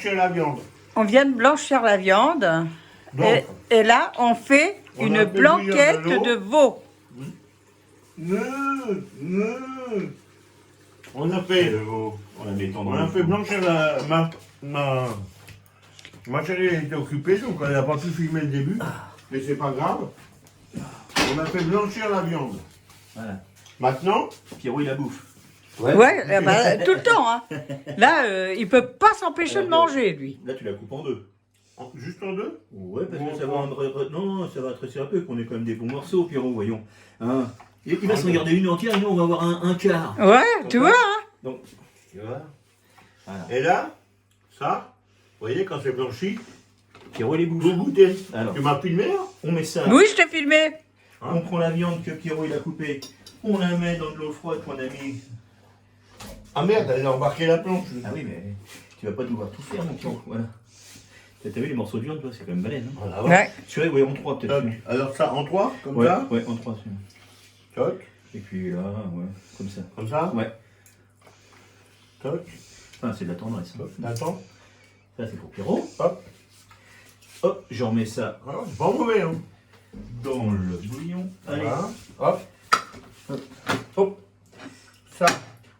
blanchir la viande. On vient de blanchir la viande. Donc, Et là, on fait on une a fait blanquette bouillir de de veau. on a fait, on a fait blanchir ma chérie était occupée, donc elle n'a pas pu filmer le début, mais c'est pas grave. On a fait blanchir la viande. Voilà. Maintenant, Pierrot, il la bouffe. Ouais, tout le temps. Hein. Là, il peut pas s'empêcher de manger, lui. Là, tu la coupes en deux. juste en deux. Ouais, parce que ça va, non, ça va tresser un peu, qu'on ait quand même des bons morceaux, Pierrot, voyons. Hein, il va se regarder une entière et nous, on va avoir un quart. Ouais, tu vois. Hein. Donc, tu vois. Voilà. Et là, ça, vous voyez, quand c'est blanchi, Pierrot, il est bouche. vous goûtez. Alors, Tu m'as filmé là? on met ça. Oui, je t'ai filmé. On prend la viande que Pierrot, il a coupée. On la met dans de l'eau froide qu'on a mis. Ah merde, elle a embarqué la planche. Ah oui, mais tu vas pas devoir tout faire, mon Pierrot. Voilà. T'as vu les morceaux de viande, toi, c'est quand même balèze. Hein. Voilà, Ouais. Celui-là, ouais, en trois, peut-être. Alors ça, en trois, comme Ouais, ça. ouais, en trois. celui-là. Toc, Et puis là, ouais, comme ça. comme ça. Ouais. Toc, Enfin, c'est de la tendresse. Hein. toc. Attends. Ça, c'est pour Pierrot. Hop. Hop, je remets ça Ah, c'est pas mauvais, hein. dans le bouillon. Allez. Voilà. Hop. Hop. Hop. Ça.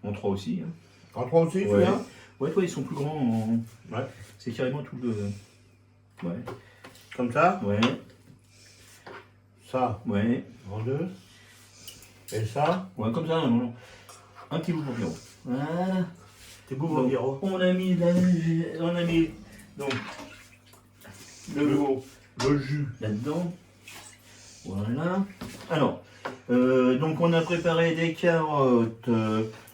En trois aussi. Hein. En trois aussi, Ouais. celui-là. Ouais, toi, ils sont plus grands. Ouais. C'est carrément tout le. Ouais. Comme ça. Ouais. Ça. Ouais. En deux. Et ça. Ouais, comme ça, non, non. Un petit bout pour Pierrot. Voilà. C'est beau, mon Donc, Pierrot. on a mis donc le veau Le jus. là-dedans. Voilà. Alors, donc on a préparé des carottes,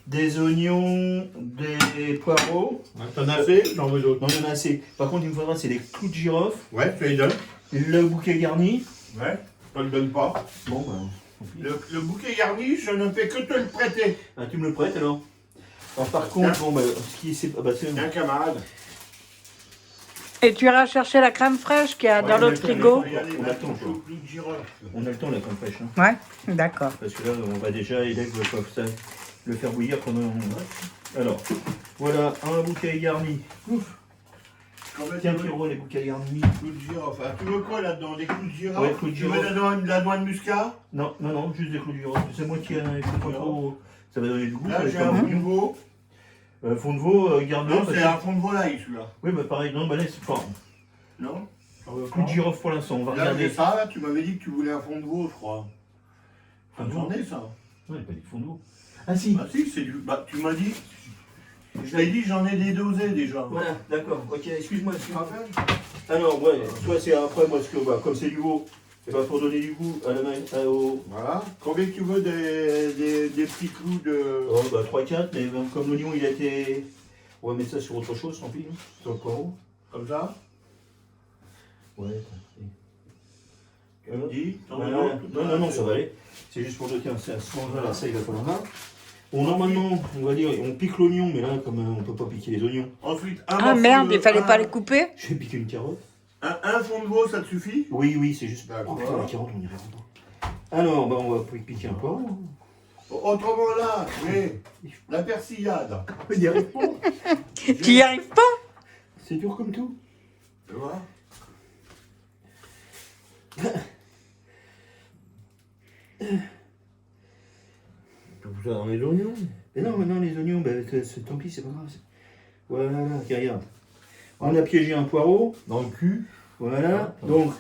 des oignons, des poireaux. T'en as fait? J'en veux d'autres. Non, il y en a assez. Par contre, il me faudra, c'est des clous de girofle, Ouais, tu les donnes. le bouquet garni. Ouais. Je te le donne pas. Bon, ben, tant pis. Le bouquet garni, je ne fais que te le prêter. Ah, tu me le prêtes alors? Alors, par contre, bon, bah, ce qui c'est. Bah, c'est. Un camarade. Et tu iras chercher la crème fraîche qu'il y a dans l'autre frigo. On a le temps, quoi. Clou de girofle. On a le temps, là, comme fraîche. Hein. Ouais, d'accord. Parce que là, on va déjà le faire bouillir pendant. Alors, voilà, un bouquet garni. Ouf. Tiens, Pierrot, les bouquets garnis. Clou de girofle. Ah, tu veux quoi là-dedans? Des clous de girofle? Ouais, clous de Tu veux girofle. la noix de muscat? Non, non, non, juste des clous de girofle. C'est moi qui ai pas trop. Ça va donner du goût. Là, ça j'ai va un être fond de veau. fond de veau, garni. Non, c'est un fond de volaille celui-là. Oui, bah pareil, non, bah là, c'est pas. Non? Clous de girofle pour l'instant, on va Là, regarder. j'ai ça, là, tu m'avais dit que tu voulais un fond de veau, je crois. Fond de veau. J'en ai ça. Non, il n'y a pas dit fond de veau. Ah si. Bah si, c'est du. Bah tu m'as dit. Je t'avais dit j'en ai des dosés déjà. Voilà, d'accord. Ok, excuse-moi. Tu te rappelles? Alors, ouais, soit c'est après, moi, ce que, bah, comme c'est du veau, et bah, pour donner du goût à la main, au. Voilà. Combien tu veux des petits clous de. Oh, bah 3-4, mais comme l'oignon il a été. On va mettre ça sur autre chose, tant pis. Hein. Sur le poireau? Comme ça? Ouais, Tu me dis? non, ça va aller. C'est juste pour dire, c'est à ce moment-là, ça il va falloir là. Bon, normalement, on va dire, on pique l'oignon, mais là, comme on peut pas piquer les oignons, Ensuite, Ah merde, il fallait pas les couper. je vais piquer une carotte. Un fond de veau, ça te suffit? Oui, oui, c'est juste. D'accord. Oh putain, la carotte, on y verra pas. Alors, bah, on va piquer un poireau. Autrement là, mais la persillade. On n'y arrive pas. Tu y arrives pas? C'est dur comme tout. Tu vois? Tout ça dans les oignons. Mais non, maintenant, les oignons, bah, tant pis, c'est pas grave. Voilà, regarde. On a piégé un poireau. Dans le cul. Voilà, donc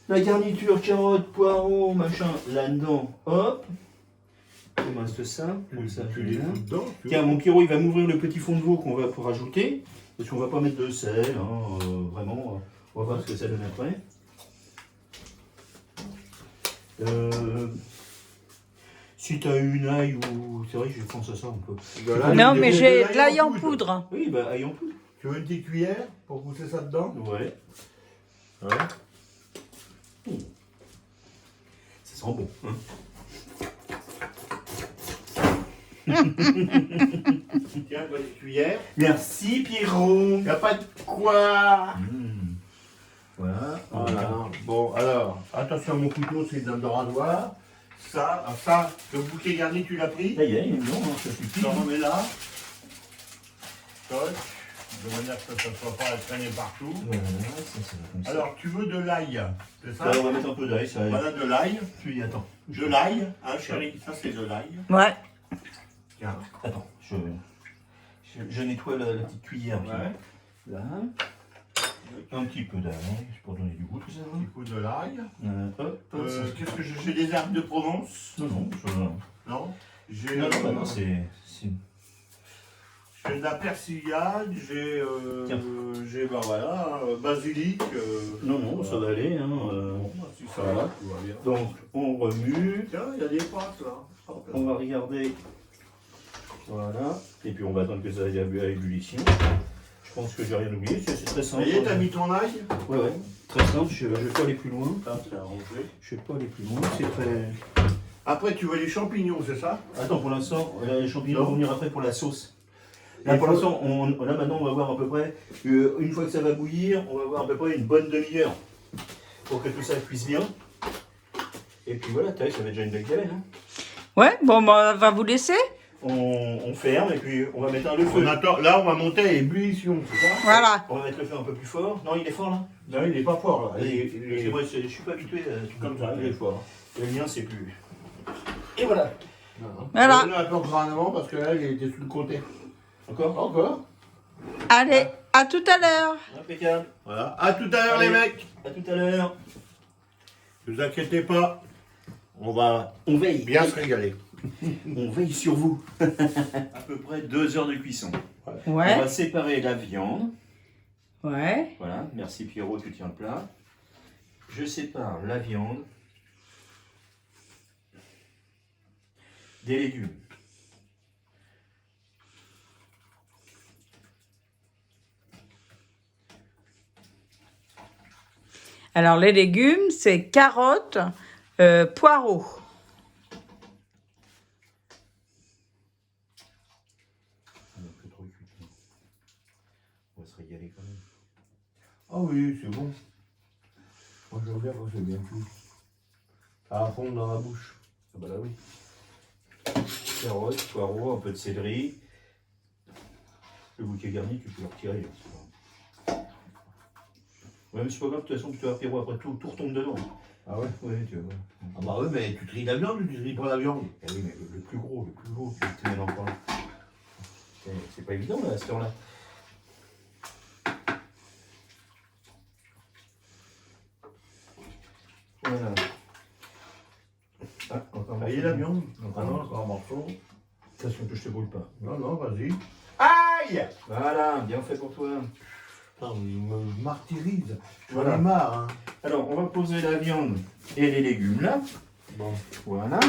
la garniture, carotte, poireau, machin, là-dedans, hop. Il me reste ça, comme ça, Tu les là. fous dedans. Tiens, mon Pierrot, il va m'ouvrir le petit fond de veau qu'on va pour rajouter, parce qu'on va pas mettre de sel, hein, vraiment, on va voir ce que ça donne après. Si t'as une ail ou... C'est vrai que je pense à ça un peu. Voilà. Non, mais j'ai de de l'ail en poudre. Oui, bah ail en poudre. Tu veux une petite cuillère pour pousser ça dedans? Ouais. Ouais. Ça sent bon. Hein. Tiens, une petite cuillère. Merci Pierrot. Y a pas de quoi. Voilà. Voilà. Bon, alors, attention, mon couteau, c'est dans le rasoir. Ça, le bouquet garni, tu l'as pris? Ça y est, non, ça suffit. Tu en remets là. Toc. de manière que ça ne soit pas traîné partout. Voilà, ça va comme ça. Alors, tu veux de l'ail, c'est ça? Là, on va mettre un peu d'ail, ça va. Voilà de l'ail. Puis attends. De l'ail, hein chérie, ça c'est de l'ail. Ouais. Tiens. Attends, je nettoie la petite cuillère. puis Ouais. Là. Un petit peu d'ail, c'est pour donner du goût tout ça. Un petit coup de l'ail. Hop, Qu'est-ce que j'ai des herbes de Provence? Non, ça va. Non. J'ai Non, j'ai de la persillade, Tiens. j'ai bah voilà, basilic. Non, ça va aller. Hein, Bon, bah, si ça voilà. va, tout va bien. Donc, on remue. Tiens, il y a des pâtes là. Hop là. On va regarder. Voilà. Et puis, on va attendre que ça aille à ébullition. Je pense que j'ai rien oublié. C'est très Ça simple. y est, t'as mis ton ail? Ouais. Très simple. Je ne vais pas aller plus loin. Ça, c'est arrangé. Je ne vais pas aller plus loin. C'est très. Après, tu veux les champignons, c'est ça? Attends, pour l'instant, les champignons Non. vont venir après pour la sauce. Là, Il pour faut- l'instant, là maintenant, on va voir à peu près, une fois que ça va bouillir, on va voir à peu près une bonne demi-heure pour que tout ça cuise bien. Et puis voilà, ça va déjà une belle galette. Hein. Ouais, bon, bah, on va vous laisser. On ferme et puis on va mettre le feu. On attend, là, on va monter à ébullition, c'est ça? Voilà. On va mettre le feu un peu plus fort. Non, il est fort là. Non, il n'est pas fort là. C'est vrai, je suis pas habitué à tout Comme ça, il est fort. Le mien, c'est plus. Et voilà. Voilà. On attend grandement parce que là, il était sur le côté. Encore. Encore? Allez, à tout à l'heure. Impeccable. Voilà. À tout à l'heure, les Allez. mecs. À tout à l'heure. Ne vous inquiétez pas. On va On veille. bien se régaler. On veille sur vous. À peu près 2 heures de cuisson. On Ouais. va séparer la viande. Ouais. Voilà, merci Pierrot, tu tiens le plat. Je sépare la viande des légumes. Alors, les légumes, c'est carottes, poireaux. On a plus trop cuit. On va se régaler quand même. Ah oui, c'est bon. Moi, je regarde quand c'est bien cuit. Ça va fondre dans la bouche. Ah bah là oui. Carottes, poireaux, un peu de céleri. Le bouquet garni, tu peux le retirer. Ouais, mais c'est pas grave, de toute façon, tu vas Pierrot, après tout retombe dedans. Ah ouais? Ouais, tu vois. Ah bah oui, mais tu tries la viande ou tu tries pas la viande? Eh oui, mais le plus gros, tu te mets dans le coin. C'est pas évident là, à cette heure-là. Voilà. Ah, encore un Ça y est, morceau. la viande? Ah non, encore un morceau. Attention que je te brûle pas. Non, non, vas-y. Aïe! Voilà, bien fait pour toi. Putain, il me martyrise. J'en Voilà. ai marre, hein. Alors, on va poser la viande et les légumes là. Bon. Voilà.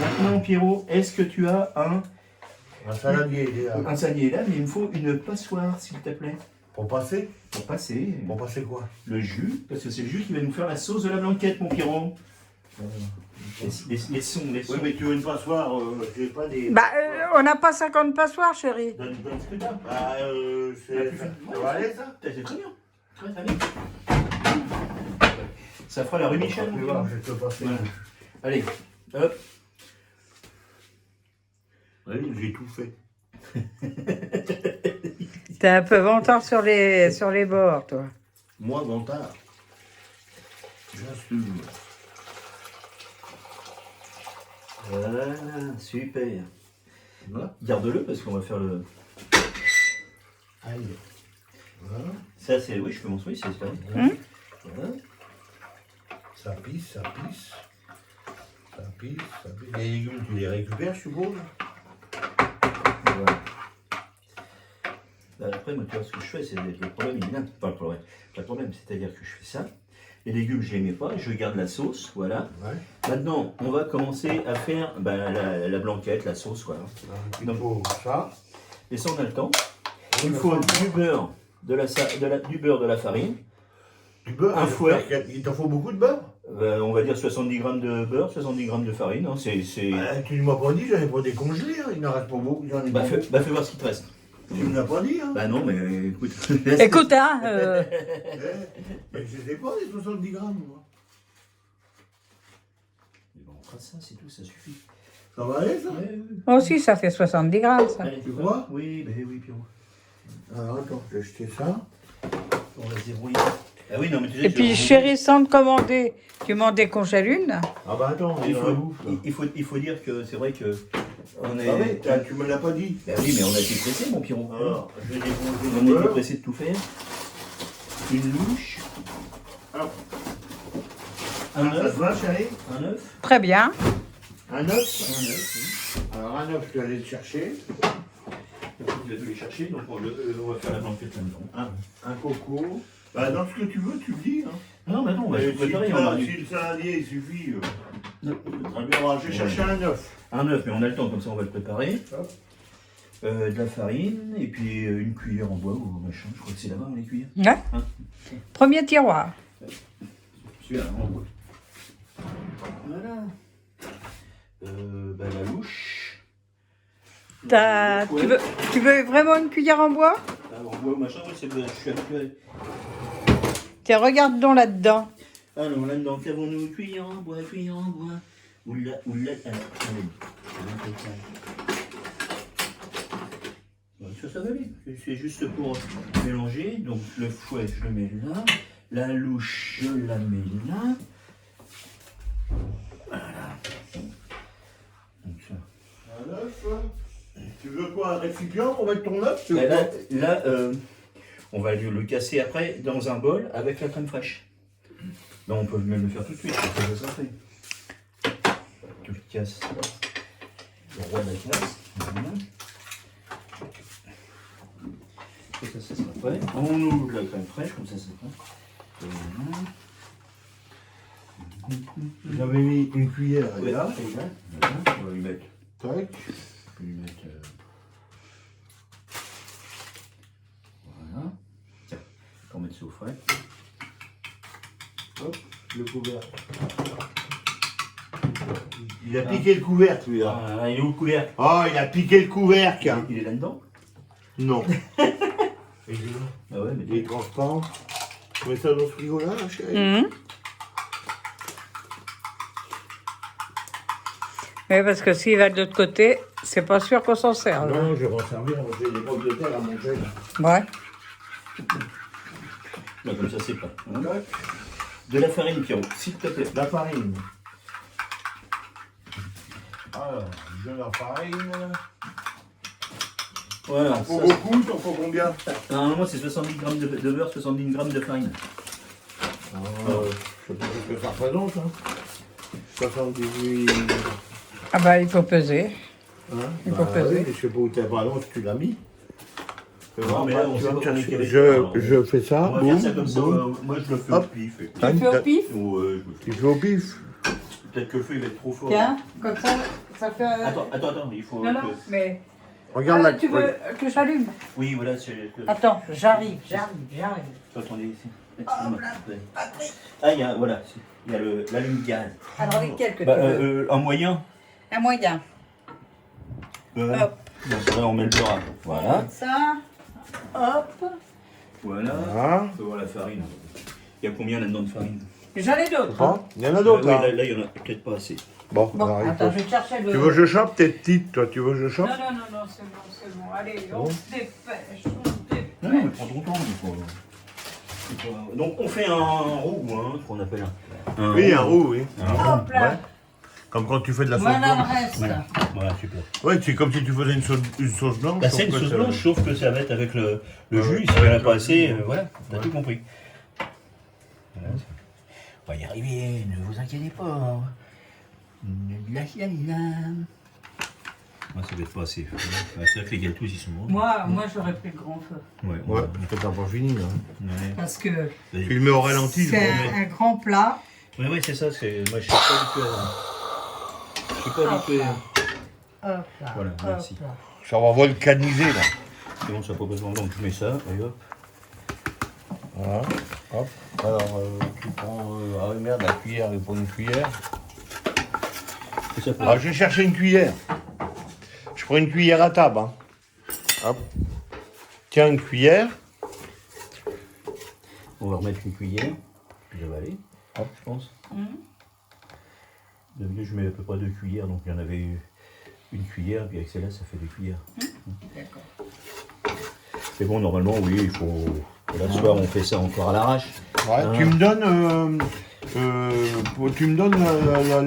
Maintenant, Pierrot, est-ce que tu as Un saladier, il est là. un saladier là, mais il me faut une passoire, s'il te plaît. Pour passer? Pour passer Pour passer quoi? le jus, parce que c'est le jus qui va nous faire la sauce de la blanquette, mon Pierrot. Les sons. Oui, mais tu veux une passoire, j'ai pas des... Bah, on n'a pas 50 passoires, chérie. Donne ce que t'as. Bah, c'est... Ça va aller, ça? C'est très bien. Très bien. Ça fera la rue Michel, mon Tu vois, Pierrot. je vais te passer. Voilà. Allez, hop. Oui, j'ai tout fait. T'es un peu vantard sur les bords, toi. Moi, vantard. J'assume. Voilà, super. Voilà. Garde-le parce qu'on va faire le. Aïe. Voilà. Ça, c'est. Oui, je peux montrer, c'est ça. Voilà. Ça pisse, ça pisse. Ça pisse, ça pisse. Les légumes, tu les récupères, je suppose? Voilà. Bah, après, moi, tu vois, ce que je fais, c'est le problème, il est là. Enfin, pas le problème, c'est-à-dire que je fais ça. Les légumes, je les mets pas, je garde la sauce, voilà. Ouais. Maintenant, on va commencer à faire la blanquette, la sauce, voilà. Il faut ça. Et ça, on a le temps. Il faut du beurre, du beurre, de la farine. Du beurre. Un fouet. Il t'en faut beaucoup de beurre? On va dire 70 grammes de beurre, 70 grammes de farine. Hein, Tu ne m'as pas dit, j'en ai pas décongelé, hein. Il n'en reste pas beaucoup. J'en ai Bah, pas fais beaucoup. voir ce qu'il te reste. Tu ne l'as pas dit, hein. Bah non, mais écoute. Écoute, hein, Mais je sais pas, les 70 grammes, moi. On fera ça, c'est tout, ça suffit. Ça va aller, ça? moi aussi, ça fait 70 grammes, ça. Allez, Tu crois? Oui, bah oui, Pierrot. Alors attends, j'ai acheté ça. On va se débrouiller. Ah oui, non, mais tu sais, Et puis, chérie, sans te commander, tu m'en déconges à l'une. Ah bah attends, il dans la bouffe. il faut dire que c'est vrai que on est. Ah ouais, tu me l'as pas dit. Bah oui, mais on a été pressé, mon Pierrot. Alors, je vais déposer On a été pressé de tout faire. Une louche. Hop. Un Ça te œuf. va, chérie? Un œuf. Très bien. Un œuf? Un œuf, oui. Alors un œuf, je vais aller le chercher. Il faut que je vais les chercher, donc on va faire la blanquette là-dedans. Un coco. Bah, dans ce que tu veux, tu me dis. Hein. Non, mais non, on va tout préparer. Si le saladier, il suffit. Très bien, alors, je vais chercher un œuf. Un œuf, mais on a le temps, comme ça on va le préparer. Hop. De la farine, et puis une cuillère en bois ou machin. Je crois que c'est là-bas, les cuillères. Ouais. Hein. Premier tiroir. Celui-là, en bois. Voilà. La louche. Ouais. Tu veux vraiment une cuillère en bois? Ah, en bois ou machin, ouais, je suis habitué. Tiens, regarde donc là-dedans. Alors là-dedans, qu'avons-nous? Cuillère en bois, cuillère en bois. Oula, allez. Ça va aller. C'est juste pour mélanger. Donc le fouet, je le mets là. La louche, je la mets là. Voilà. Donc ça. Un œuf. Tu veux quoi? Un récipient pour mettre ton œuf? Là, on va le casser après dans un bol avec la crème fraîche. Là, on peut même le faire tout de suite. Ça fait. Tu le casses. Le roi de la casse. Voilà. Ça sera prêt. On ouvre la crème fraîche, comme ça c'est prêt. Voilà. J'avais mis une cuillère Ouais, là. voilà. On va lui mettre. Tac. On va lui mettre. Voilà. Tiens, on va mettre ça au frais. Hop, le couvercle. Il a piqué le couvercle, lui. Hein. Ah, il est où le couvercle? Oh, il a piqué le couvercle. Il est là-dedans? Non. Ah ouais, mais Il est transparent. Tu mets ça dans ce frigo-là, chérie? Mhm. Oui, parce que s'il va de l'autre côté, c'est pas sûr qu'on s'en serve. Non, je vais m'en servir, j'ai des pommes de terre à manger. Ouais. là, comme ça c'est pas. Hein. De la farine, Pierrot, s'il te plaît. La farine. Alors, de la farine. Voilà. Faut Ça, beaucoup, t'en faut combien? normalement, c'est 70 grammes de beurre, 70 grammes de farine. Je sais pas ce que ça représente. Hein. 78. Ah bah, il faut peser. Hein? Il faut peser. Oui, je sais pas où t'es, pardon, si tu l'as mis. Non, mais là, on Tu sait vas pas me chercher. combien il est. Je fais ça. On va boum, faire ça comme ça. boum. Moi, je le fais au Hop. pif. Tu fais au pif? Ouais, je le fais. Tu fais au pif. Peut-être que le feu il va être trop fort. Tiens, comme ça fait... Attends, il faut. Non, non, que- mais... Regarde Ah, la tu veux que j'allume? Oui, voilà, c'est. Attends, j'arrive. Attendez ici. Excuse-moi. Ah, il y a, voilà, il y a l'allume-gaz. Alors, lesquels que Bah, tu veux? un moyen. Un moyen. Hop. Donc, là, on met le beurre. Voilà. Ça. Hop. Voilà. Ah. On peut voir la farine. Il y a combien là-dedans de farine? J'en ai d'autres. Bon, il y en a d'autres Oui, là. là, il y en a peut-être pas assez. Bon, Bon, alors, il attends, faut- je vais chercher le... Tu veux que je chope? T'es petite, toi. Tu veux que je chope? Non, c'est bon. Allez, on Bon. se dépêche, on se dépêche. Non, mais prends ton temps. Donc, on fait un roux, hein, ce qu'on appelle un Oui, un roux, oui. Hop là. Ouais. Comme quand tu fais de la sauce Voilà le blanche. reste. Voilà, super. Ouais, c'est comme si tu faisais une sauce blanche. Bah, c'est une sauf que sauce ça- blanche, sauf que ça va être avec le Ouais, jus. ouais, Si il n'y en a avec pas le assez, jus. voilà, t'as Ouais. tout compris. Voilà. On va y arriver, ne vous inquiétez pas. La. Moi, ça va être pas assez. Ouais, c'est vrai que les gâteaux, ils sont bons. Moi j'aurais pris le grand feu. Ouais, Ouais, peut-être pas fini. Hein. ouais. Parce que Filmer au ralenti, je c'est remets. un grand plat. Ouais, c'est ça. Moi, je suis pas habitué à. Je suis pas habitué à. Hop là. Voilà, hop merci. là. Ça va volcaniser là. C'est bon, ça n'a pas besoin. Donc, je mets ça, et hop. Voilà. Hop. Alors, tu prends. Ah oui, merde, la cuillère, il faut une cuillère. Et ça peut- Alors, je vais chercher une cuillère. Je prends une cuillère à table. Hein. Hop. Tiens, une cuillère. On va remettre une cuillère. Puis ça va aller. Hop, je pense. D'habitude, je mets à peu près 2 cuillères, donc il y en avait une cuillère, puis avec celle-là, ça fait 2 cuillères. D'accord. Mais bon, normalement, oui, il faut. Là, ce soir, on fait ça encore à l'arrache. Ouais, tu me donnes,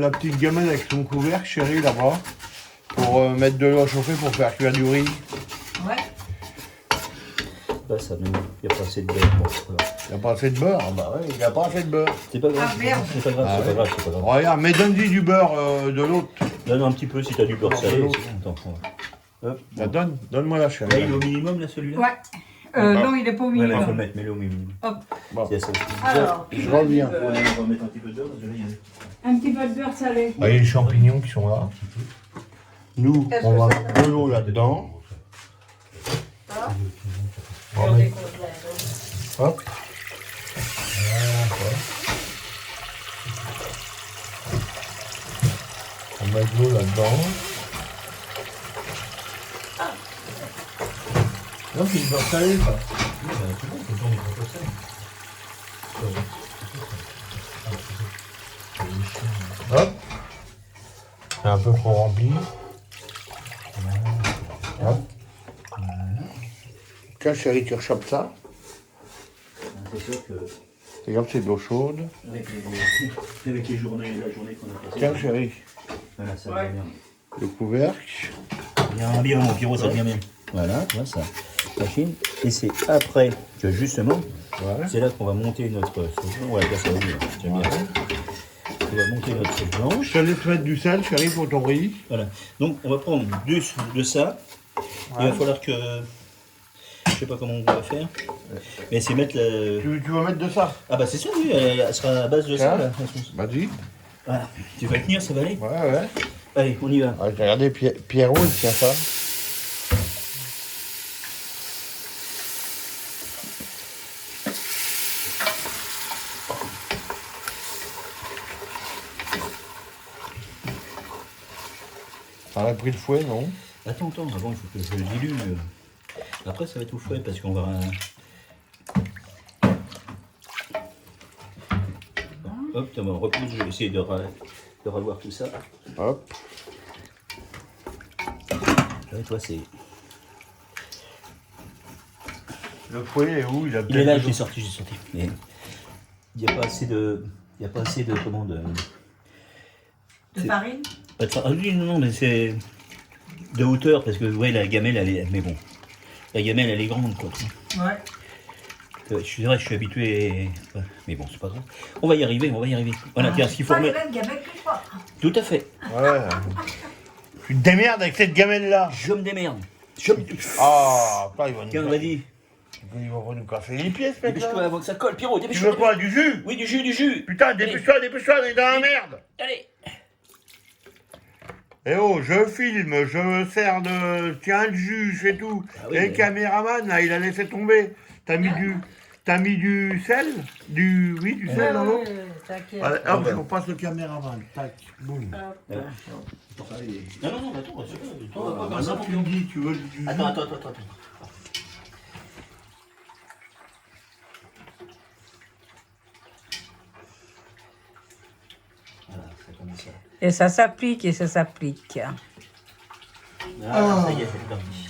la petite gamelle avec son couvercle, chérie, là-bas, pour mettre de l'eau à chauffer pour faire cuire du riz. Ouais. Là, ça il n'y a pas assez de beurre. Bon, c'est pas grave. Il n'y a pas assez de beurre. Bah ouais, il n'y a pas assez de beurre. C'est pas grave. Ah, merde. C'est pas grave, Ah, c'est pas grave, c'est pas grave. Regarde, mais donne-lui du beurre de l'autre. Donne un petit peu si t'as du beurre salé. l'eau. c'est bon. Attends, on va- Hop. Bah, donne-moi la Là, chérie. il est au minimum, là, celui-là. Ouais. Non, il est pas au Ouais, là, il faut le minimum. mettre, mets-le au minimum. Hop. Bon. C'est ça. Alors, Je reviens. Ouais, on va mettre un petit peu de beurre, parce que là, il y a- un petit peu de beurre salé. Ah, il y a les champignons qui sont là. Nous, Qu'est-ce on que va ça mettre de l'eau là-dedans. Ça On va mettre- Hop. On met de l'eau là-dedans. Non, c'est du beurre salé, ça. Hop. C'est un peu trop rempli. Hop. Tiens, chérie, tu rechopes ça. C'est sûr que Regarde, c'est de l'eau chaude. avec les journées, la journée qu'on a passée. Tiens, chérie, Voilà, ça va bien. le couvercle. Bien, bien, mon Pierrot, ça devient bien. Voilà, tu vois ça. Machine. Et c'est après que justement, Ouais. c'est là qu'on va monter notre sauce. Ouais, là, ça va bien. J'aime bien. On va monter notre sauce blanche. Je te laisse mettre du sel, chérie, pour ton riz. Voilà. Donc, on va prendre de ça. Il va falloir que. Je sais pas comment on va faire. Mais c'est mettre la. Tu vas mettre de ça. Ah, bah, c'est ça, oui. Elle sera à base de ça, Tiens. là, la sauce. Vas-y. Voilà. Tu vas tenir, ça va aller? Ouais, ouais. Allez, on y va. Ah, regardez, Pierrot, il tient ça. On a pris le fouet, non? Attends, avant, il faut que je le dilue. Après, ça va être au fouet parce qu'on va. Hop, on repousse, je vais essayer de revoir tout ça. Hop. Là, toi, c'est. Le fouet est où? Il est là, j'ai sorti. Mais il n'y a pas assez de. Il n'y a pas assez de. Comment de. De farine. Pas de ah oui, non, mais c'est. De hauteur, parce que, ouais, la gamelle, elle est. Mais bon. La gamelle, elle est grande, quoi. Ouais. Je suis habitué. Ouais, mais bon, c'est pas grave. On va y arriver. Voilà, tiens, ce qu'il faut Pas les remettre. mêmes gamelles que toi. Tout à fait. Ouais. Tu te démerdes avec cette gamelle-là. Je me démerde. Ah, putain, il va nous Tiens, casser. vas-y. Il va nous casser les pieds, ce Dépêche-toi mec-là. avant que ça colle. Pierrot, Tu dépêche-toi. veux quoi, du jus? Oui, du jus. Putain, dépêche-toi, on est dans la merde. Allez. Eh oh, je filme, je me sers de... Tiens, le jus, c'est tout. Ah oui, Et le mais- caméraman, là, il a laissé tomber. T'as mis du sel? Oui, du sel dans l'eau? T'inquiète. Allez, Ah hop, ouais. je repasse le caméraman. Tac, boum. Non, non, attends, c'est pas. On va pas faire ça, Maintenant, mon tu me Pierrot. dis, tu veux du jus? Attends. Voilà, c'est comme ça. Et ça s'applique, et ça s'applique. Ah, ça y est, c'est parti.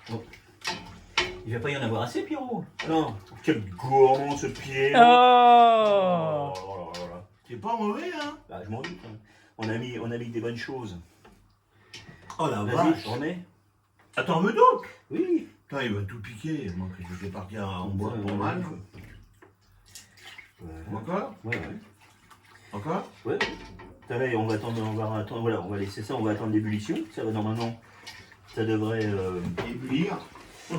Bon. Il va pas y en avoir assez, Pierrot. Non. Quel gourmand ce pied. Oh. Oh là là. C'est pas mauvais, hein? Bah, je m'en doute. Hein. On a mis des bonnes choses. Oh la Vas-y, vache. je remets. Attends, veux d'autres? Oui. Putain, il va tout piquer. Moi, que je vais partir en bois pour mal. Encore? Ouais. Encore? Ouais. T'as là, on va attendre, voilà, on va laisser ça, on va attendre l'ébullition. Ça va normalement, ça devrait. Ébullir.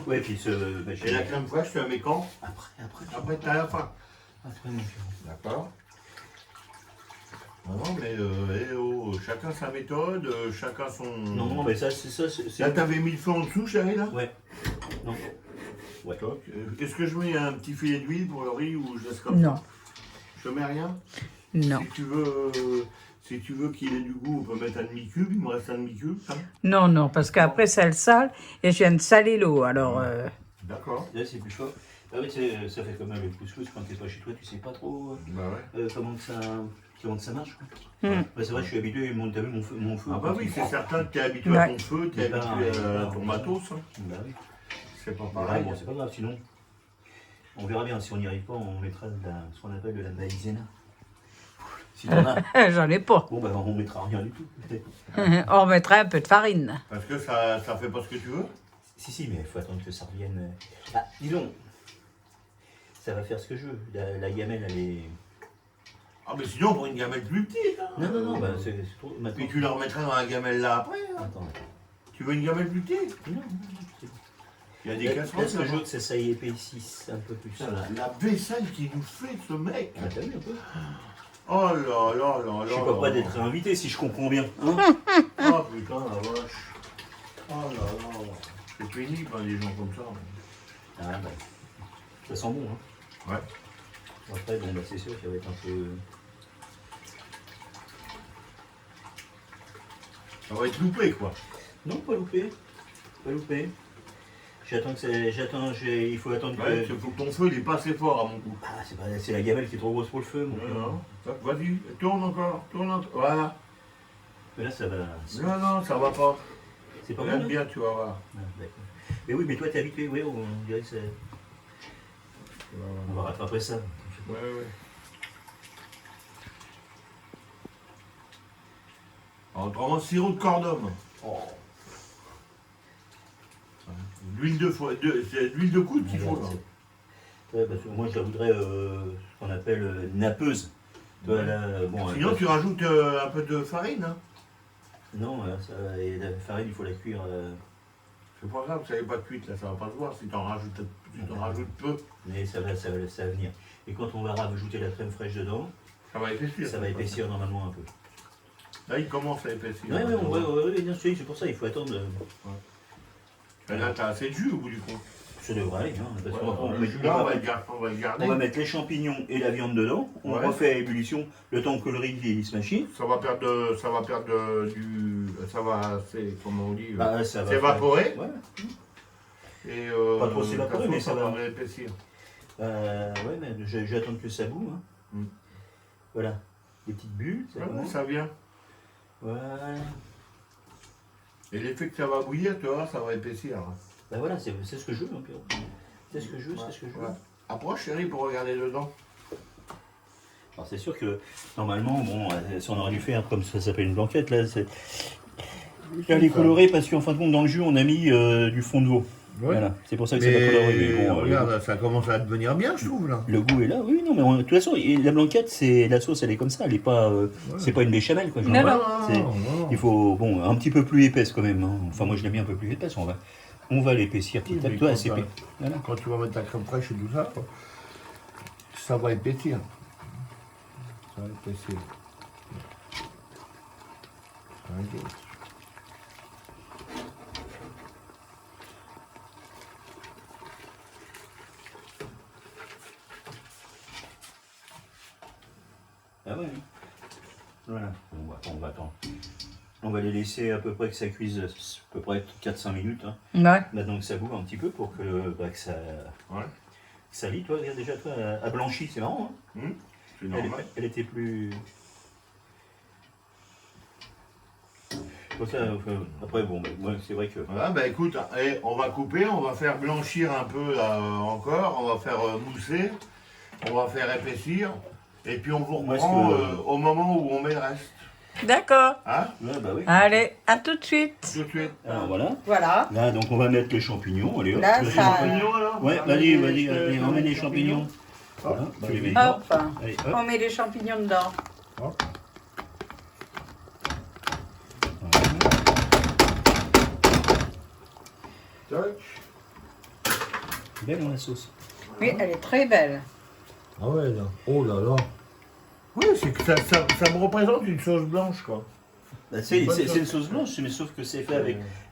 Ouais, puis se. Et la crème fraîche, tu la mets quand? Après, Après, t'as la fin. mon Pierrot. D'accord. Non, mais chacun sa méthode, chacun son... Non, mais ça, c'est ça. Là, t'avais mis le feu en dessous, chérie, là? Ouais. Non. Ouais. Toc. Est-ce que je mets un petit filet d'huile pour le riz ou je laisse comme Non. ça? Je mets rien? Non. Si tu veux qu'il ait du goût, on peut mettre un demi-cube, il me reste un demi-cube, ça? Non, parce qu'après, ça le sale, et je viens de saler l'eau, alors... D'accord. Là, c'est plus chaud. Ah oui, ça fait comme le couscous quand t'es pas chez toi, tu sais pas trop Bah ouais. comment que ça marche. Quoi. Hmm. Ouais, c'est vrai, je suis habitué, t'as vu mon feu. Ah bah oui, c'est certain que t'es habitué Ouais. à ton feu, t'es Bah, habitué à bah, ton matos. Hein. Bah oui. c'est pas Ouais, pareil. bon, c'est pas grave, sinon. On verra bien, si on n'y arrive pas, on mettra ce qu'on appelle de la maïzena. Si t'en as, J'en ai pas. bon, bah, on mettra rien du tout. On remettra un peu de farine. Parce que ça fait pas ce que tu veux. Si, mais il faut attendre que ça revienne. Ah, dis donc, ça va faire ce que je veux. La gamelle, elle est. Ah, mais sinon, pour une gamelle plus petite. Hein. Non, bah, c'est trop. Maintenant. Puis tu la remettras dans la gamelle là après. Hein. Attends. Tu veux une gamelle plus petite? Non, Il y a des Est-ce casseroles. que je veux que ça y épaississe un peu plus? Putain, la vaisselle qu'il nous fait, ce mec. Ah, t'as vu un peu? Oh là là là là. Je suis pas prêt là. d'être invité si je comprends bien. Hein. Oh putain, la vache. Oh là là. C'est pénible, hein, les gens comme ça. Ah, bah, ça sent bon, hein. Ouais. Après, bon, bah, c'est sûr qu'il va être un peu. Ça va être loupé, quoi. Non, pas loupé. Pas loupé. J'attends que il faut attendre Ouais, que. il faut que ton feu, il est pas assez fort, à mon goût. Ah, c'est la gamelle qui est trop grosse pour le feu, mon Non, cul. non. Vas-y, tourne encore, tourne encore. Voilà. Mais là, ça va. Non, non, ça va pas. C'est pas Regarde mal. bien, tu vas voir. Ah, d'accord. Mais oui, mais toi, t'es habitué, oui, on dirait que c'est. On va rattraper ça. Ouais, ouais. Autrement, sirop de cordum. Oh. L'huile de foie, c'est l'huile de coude qu'il faut, là. Ouais, parce que moi, je la voudrais ce qu'on appelle nappeuse. Toi, là, bon, Sinon, tu rajoutes un peu de farine. Hein. Non, et la farine, il faut la cuire. C'est pas grave, ça n'est pas cuite, là, ça va pas se voir si tu en rajoutes peu. Mais ça va venir. Et quand on va rajouter la crème fraîche dedans, Ça va épaissir. ça va épaissir normalement un peu. Là, il commence à épaissir. Oui, bien sûr, c'est pour ça, il faut attendre. Là, t'as assez de jus au bout du compte. Ça devrait aller, hein, parce Ouais, qu'on le jus, là, on va le garder. on va mettre les champignons et la viande dedans, on Ouais. refait à ébullition le temps que le riz vieillisse machine. Ça va perdre c'est, comment on dit, Bah, ça va s'évaporer. Ouais. Et Pas trop s'évaporer, de toute mais façon, ça va. épaissir. Ouais, mais j'attends que ça boue. Hein. Mm. Voilà, des petites bulles, ça Ouais, commence. ça vient. Voilà. Et l'effet que ça va bouillir, tu vois, ça va épaissir. Bah voilà, c'est ce que je veux, hein, Pierrot. C'est ce que je veux, c'est ce que je veux. Ouais. Approche, chérie, pour regarder dedans. Alors c'est sûr que normalement, bon, si on aurait dû faire comme ça s'appelle une blanquette, là, c'est. Elle est colorée parce qu'en fin de compte, dans le jus, on a mis du fond de veau. Voilà, c'est pour ça que c'est pas coloré. Mais bon, regarde, ça commence à devenir bien, je trouve, là. le goût est là, oui, non, mais de toute façon, la blanquette, la sauce, elle est comme ça, elle est pas, c'est pas une béchamel, quoi. Genre. Non, non. Il faut, bon, un petit peu plus épaisse quand même. Hein. Enfin, moi, je l'ai mis un peu plus épaisse. On va l'épaissir petit à Oui, petit. mais C'est quand, épais. Voilà. Quand tu vas mettre ta crème fraîche et tout ça, ça va épaissir. Ça va épaissir. Ça va épaissir. Ah ouais. Voilà. On va attendre. On va les laisser à peu près que ça cuise à peu près 4-5 minutes. Hein. Ouais. Maintenant que ça boue un petit peu pour que, ça. Ouais. Ça lit, toi, regarde déjà, toi, à blanchi, c'est marrant. Hein. C'est normal. Elle était plus. Bon, ça, après, bon, moi, c'est vrai que. Voilà, bah écoute, on va couper, on va faire blanchir un peu là, encore, on va faire mousser, on va faire épaissir, et puis on vous Moi, reprend est-ce que- au moment où on met le reste. D'accord. Hein? Ouais, bah oui. Allez, à tout de suite. Tout de suite. Alors voilà. Voilà. Là, donc, on va mettre les champignons. Allez, hop. Là, Les ça- champignons. alors? Ouais, vas-y, allez, on met les champignons. Voilà, tu les mets dedans. Hop. Allez, hop. On met les champignons dedans. Hop. Tac. Belle dans la sauce. Oui, elle est très belle. Ah ouais, là. Oh là là. Oui, c'est que ça me représente une sauce blanche, quoi. Bah, c'est une sauce blanche, mais sauf que c'est fait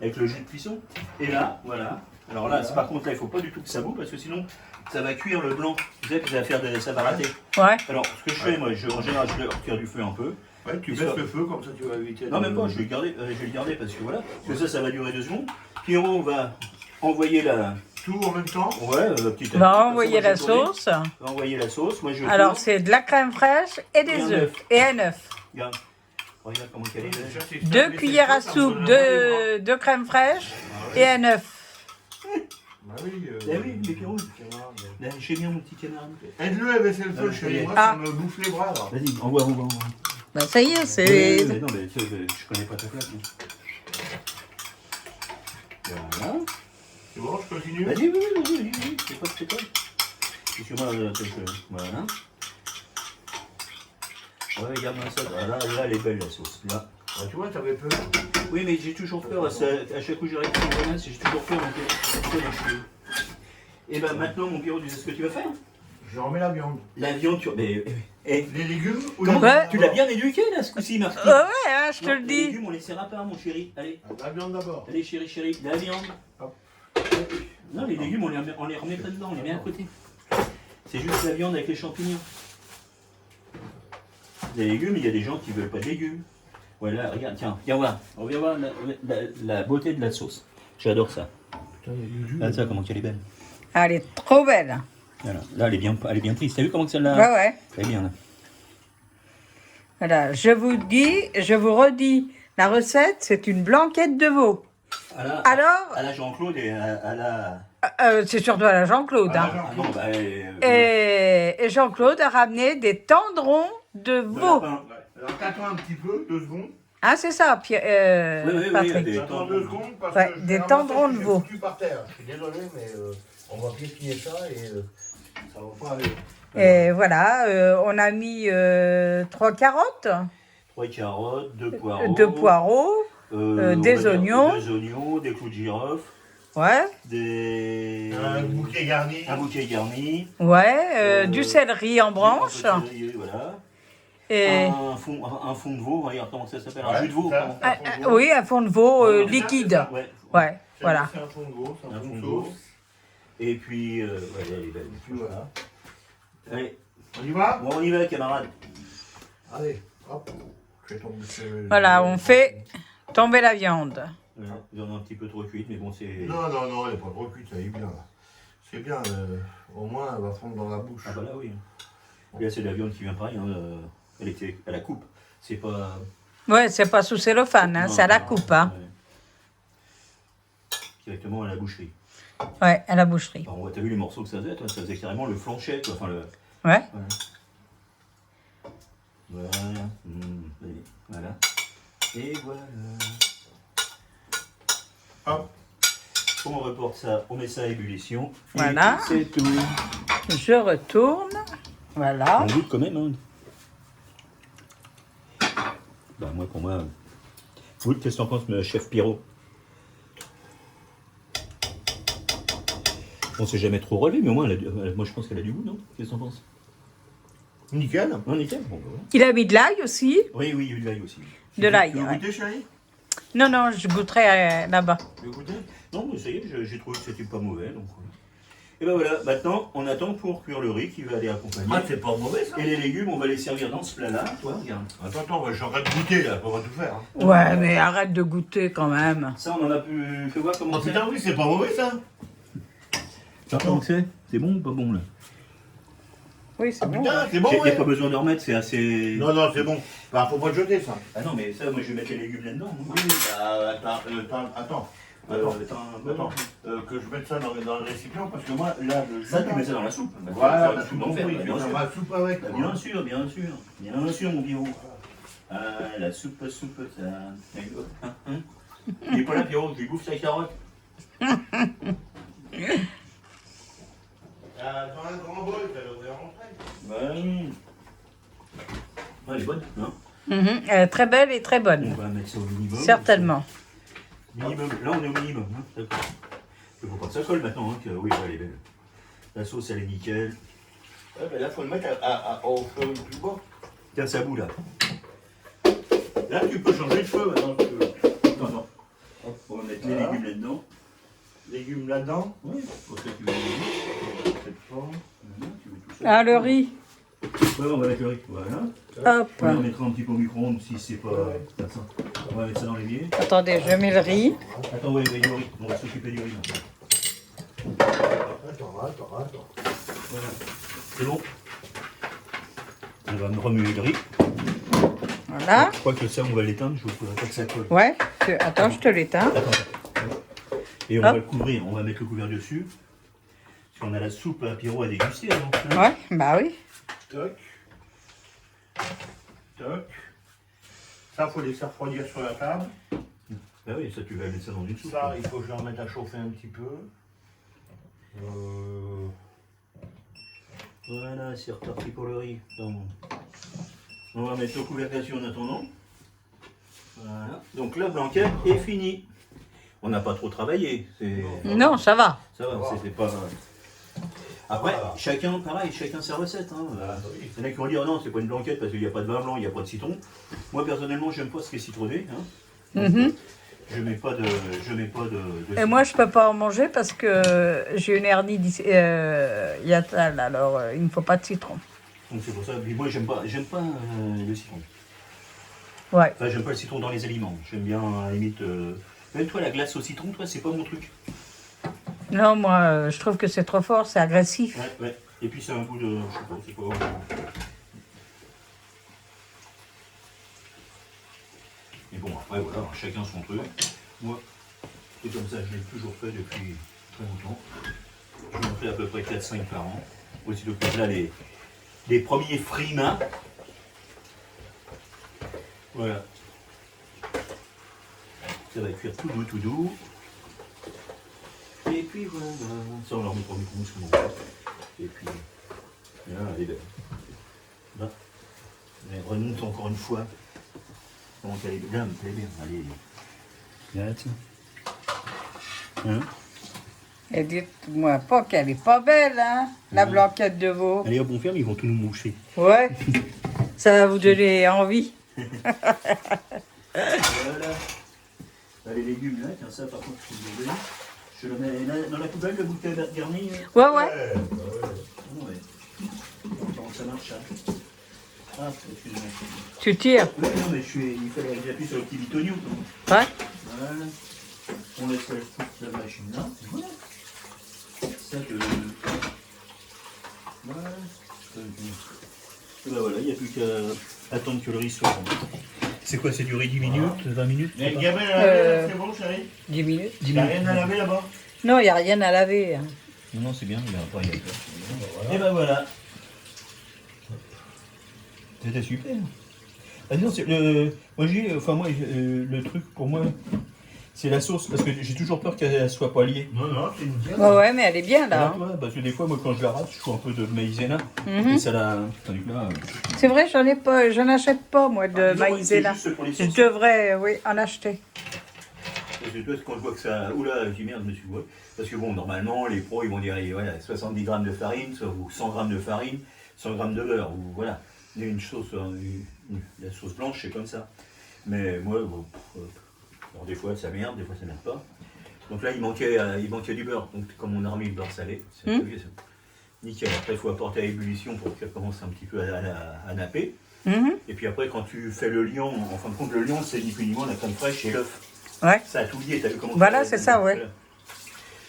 avec le jus de cuisson. Et là, voilà. Alors là, par contre, là, il ne faut pas du tout que ça boue parce que sinon, ça va cuire le blanc. Tu sais que ça va faire ça va rater. Ouais. Alors, ce que je fais, moi, en général, je le retire du feu un peu. Ouais, tu Et baisses ça- le feu, comme ça tu vas éviter. Non, même pas, je vais le garder parce que voilà. Parce que ça va durer 2 secondes. Puis on va envoyer la. Tout en même temps. Ouais, petit à petit. On va Comme ça, envoyer moi, je la vais tourner. sauce. On va envoyer la sauce. Moi, je. Alors, tourne. c'est de la crème fraîche et Et des un œufs. œuf. Et un œuf. Regarde comment qu'elle est. 2 cuillères à soupe de crème fraîche et un œuf. Ouais, oui. Eh oui, mais Pierrot, Camarade. là, j'ai bien mon petit camarade. Aide-le à baisser le feu, chérie. Moi, Ah. ça me bouffe les bras, là. Vas-y, envoie. Bah ça y est, Oui, c'est... mais non, mais tu sais, je connais pas ta place. hein. Voilà. C'est bon, je continue? Vas-y, oui, c'est pas. Excuse-moi, voilà. Ouais, regarde-moi ça. Ah, là, elle est belle la sauce. Là. Ah, tu vois, t'avais peur. Oui, mais j'ai toujours peur. À chaque coup, j'arrive sur le j'ai toujours peur de les cheveux. Et ben maintenant, mon Pierrot, tu sais ce que tu vas faire? Je remets la viande. La viande, tu. Mais. Les légumes ou Comment les Ouais. tu l'as bien éduqué là ce coup-ci, Marc? Ouais, hein, je te le Les dis. légumes, on les serra pas, mon chéri. Allez, La viande d'abord. allez, chéri, la viande. Hop. Non, les légumes, on les remet pas dedans, on les met à côté. C'est juste la viande avec les champignons. Les légumes, il y a des gens qui veulent pas de légumes. Voilà, regarde, tiens, viens voir. On vient voir la beauté de la sauce. J'adore ça. Putain, il y a du jus. Regarde ça, comment elle est belle. Elle est trop belle. Voilà. Là, elle est bien prise. T'as vu comment celle-là? Ouais, ouais. Elle est bien là. Voilà, je vous redis, la recette, c'est une blanquette de veau. Alors, À la Jean-Claude et à la. c'est surtout à la Jean-Claude. À la Hein. Ah non, bah. Et Jean-Claude a ramené des tendrons de de veau. lapin. Ouais. Alors, t'attends un petit peu, 2 secondes. Ah, c'est ça, Oui, Patrick. des T'attends tendrons. 2 secondes parce Ouais, que des je vais tendrons ramasser, de je veau. l'ai foutu par terre. Je suis désolé, mais on va piétiner ça et ça va pas aller. Et voilà, on a mis 3 carottes, 3 carottes, 2 poireaux. 2 poireaux, on va des dire oignons. 2 oignons, des clous de girofle, ouais, Un bouquet garni. un bouquet garni. ouais, du céleri en branche. Un peu de céleri, voilà. Et, Un fond de veau, regarde comment ça s'appelle, un Ouais, jus de veau. ça. pardon. oui, un fond de veau Voilà. liquide. Ouais. Ouais, voilà. C'est un fond de veau, c'est Un un fond fond de de veau. sauce. Et puis, ouais, elle est belle. Et puis voilà. Allez, On y va? bon, on y va, camarades. Allez, hop. Je vais tomber sur le- Voilà, on fait tomber la viande. Voilà, viande un petit peu trop cuite, mais bon, c'est. Non, elle n'est pas trop cuite, ça y est bien. Là. C'est bien, au moins elle va fondre dans la bouche. Ah bah là, oui. Et là, c'est de la viande qui vient pareil, hein, elle était à la coupe. C'est pas. Ouais, c'est pas sous cellophane, hein, Non, c'est à la non, coupe. Hein. ouais. Directement à la boucherie. Ouais, à la boucherie. Alors, t'as vu les morceaux que ça faisait, toi, ça faisait carrément le flanchet, quoi. Enfin, le. Ouais. Voilà. Allez, voilà. Et voilà. Hop. On reporte ça, on met ça à ébullition. Et Voilà. c'est tout. Je retourne. Voilà. On goûte quand même, hein. Bah, moi, pour moi. Goûte, qu'est-ce que t'en penses, chef Pierrot? Bon, c'est jamais trop relevé, mais au moins, moi, je pense qu'elle a du goût, non? Qu'est-ce que t'en penses? Nickel. Non, nickel. Bon, bah, voilà. Il a mis de l'ail aussi. Oui, il y a eu de l'ail aussi. De l'ail. Tu veux Ouais. goûter, chérie? Non, non, je goûterai là-bas. Tu veux goûter? Non, mais ça y est, j'ai trouvé que c'était pas mauvais. Donc... Et ben voilà, maintenant, on attend pour cuire le riz qui va aller accompagner. Ah, c'est pas mauvais ça. Et les légumes, on va les servir dans ce plat-là. Toi, regarde. Attends, je suis en train de goûter là, on va tout faire. Hein. Ouais, mais arrête de goûter quand même. Ça, on en a pu fait voir comment Oh c'est. putain, oui, c'est pas mauvais ça. Tu vois comment c'est? C'est bon ou pas bon là? Oui, c'est Ah bon. putain, c'est bon, Il n'y a ouais. pas besoin de remettre, c'est assez. Non, c'est bon. Bah, faut pas le jeter ça. Ah non, mais ça, moi je vais mettre les légumes là-dedans. moi. Oui, bah, attends. Que je mette ça dans le récipient parce que moi, là, Ça, tu mets ça dans la soupe. Bah, Voilà, ça, la tu soupe peux en faire, compris, bah, tu bien vas sûr. faire la soupe avec. Bah, quoi. bien sûr, mon Pierrot. Ah, la soupe, ça. Il est pas là, Pierrot, je lui bouffe sa carotte. Ah, dans un grand bol, ça devrait rentrer. Bah oui. Ah, elle est bonne, hein? Mhm, elle est très belle et très On bonne. va mettre ça au minimum. Certainement. Minimum. Là, on est au minimum. Hein. D'accord. Il faut pas que ça colle maintenant. Hein, que... Oui, elle est belle. La sauce, elle est nickel. Ouais, mais là, faut le mettre au feu plus bas. Tiens, ça bout là. Là, tu peux changer de feu maintenant. Attends. Hop, on va mettre les Voilà. légumes là-dedans. Légumes là-dedans. Oui, pour ça, tu veux les légumes. Cette forme. Tu veux tout ça. Ah, le riz. Ouais, on va mettre le riz. Voilà. Hop. On le mettra un petit peu au micro-ondes si c'est pas. Attends. On va mettre ça dans l'évier. Attendez, je mets le riz. Attends, ouais, du riz. On va s'occuper du riz maintenant. Attends. Voilà. C'est bon. On va me remuer le riz. Voilà. Je crois que ça, on va l'éteindre. Je ne voudrais pas que ça colle. Ouais. Attends, je te l'éteins. Attends. Et on Hop. va le couvrir. On va mettre le couvert dessus. On a la soupe apéro à déguster avant. Hein. Ouais, bah oui. Toc. Toc. Ça, faut laisser refroidir sur la table. Ah oui, ça tu vas mettre ça dans une soupe. Ça, il faut que je le remette à chauffer un petit peu. Voilà, c'est reparti pour le riz. Donc, on va mettre le couvercle en attendant. Voilà. Donc la blanquette est finie. On n'a pas trop travaillé. Non, ça va. Ça va, c'était pas. Après, chacun, pareil, chacun sa recette. Hein. Il y en a qui vont dire non, c'est pas une blanquette parce qu'il n'y a pas de vin blanc, il n'y a pas de citron. Moi personnellement, j'aime pas ce qui est citronné. Hein. Mhm. Je mets pas de. Et moi, je peux pas en manger parce que j'ai une hernie hiatale, alors il ne faut pas de citron. Donc c'est pour ça. Puis moi, j'aime pas le citron. Ouais. Enfin, j'aime pas le citron dans les aliments. J'aime bien, à la limite. Même toi, la glace au citron, toi, c'est pas mon truc. Non, moi, je trouve que c'est trop fort, c'est agressif. Ouais, ouais. Et puis c'est un goût de. Je sais pas, c'est pas. Mais bon, après, voilà, chacun son truc. Moi, c'est comme ça, je l'ai toujours fait depuis très longtemps. Je m'en fais à peu près 4-5 par an. Aussi, donc là, les premiers frimas. Voilà. Ça va cuire tout doux, tout doux. Et puis voilà, ça on leur met au micro-ondes comme on veut. Et puis, là, elle est belle. Là, elle remonte encore une fois. Comment elle est bien, elle est bien. Allez. Là, tiens. Hein? Et dites-moi pas qu'elle est pas belle, hein, la Oui. blanquette de veau. Allez, hop, on ferme, ils vont tout nous moucher. Ouais, ça va vous donner envie. Voilà. Là, les légumes, là, tiens, ça par contre, je peux le donner. Je le mets là, dans la poubelle, le bouquet garni. Ouais, ouais. Ouais. Comment ça marche, ça? Ah, excusez-moi. Tu tires. Oui, non, mais il fallait que j'appuie sur le petit bitonio. Ouais. Voilà. On laisse la machine là. Voilà. Ça que. Voilà. Et ben voilà, il n'y a plus qu'à attendre que le riz soit. C'est quoi, c'est duré 10 minutes, 20 minutes? Mais je sais pas. gamin à laver, c'est bon, chérie? 10 minutes. 10 Il n'y a minutes. rien à laver là-bas? Non, il n'y a rien à laver. Hein. Non, c'est bien, il n'y a pas rien à faire. Et ben voilà. C'était super. Ah non, c'est le. Moi le truc pour moi, c'est la sauce, parce que j'ai toujours peur qu'elle soit pas liée. Non, non, c'est nickel. Ouais, ouais, mais elle est bien là. Là, Hein. tu vois, parce que des fois, moi, quand je la rate, je fais un peu de maïzena. Mhm. Et ça la. Tandis que là, C'est vrai, j'en achète pas moi de maïzena. C'est juste pour les Je sauces. devrais, oui, en acheter. Parce que toi, quand je vois que ça. Oula, je dis merde, je me suis dit, ouais. Parce que bon, normalement, les pros, ils vont dire, allez, voilà, 70 grammes de farine, ou 100 grammes de farine, 100 grammes de beurre, ou voilà. Il y a une sauce, la sauce blanche, c'est comme ça. Mais moi, bon, alors des fois ça merde, des fois ça merde pas. Donc là, il manquait du beurre. Donc comme on a remis le beurre salé, c'est nickel. Après, il faut apporter à ébullition pour qu'elle commence un petit peu à napper. Mhm. Et puis après, quand tu fais le liant, en fin de compte, le liant, c'est ni plus ni moins la crème fraîche et l'œuf. Ouais. Ça a tout lié, t'as vu comment Voilà, c'est ça, ouais.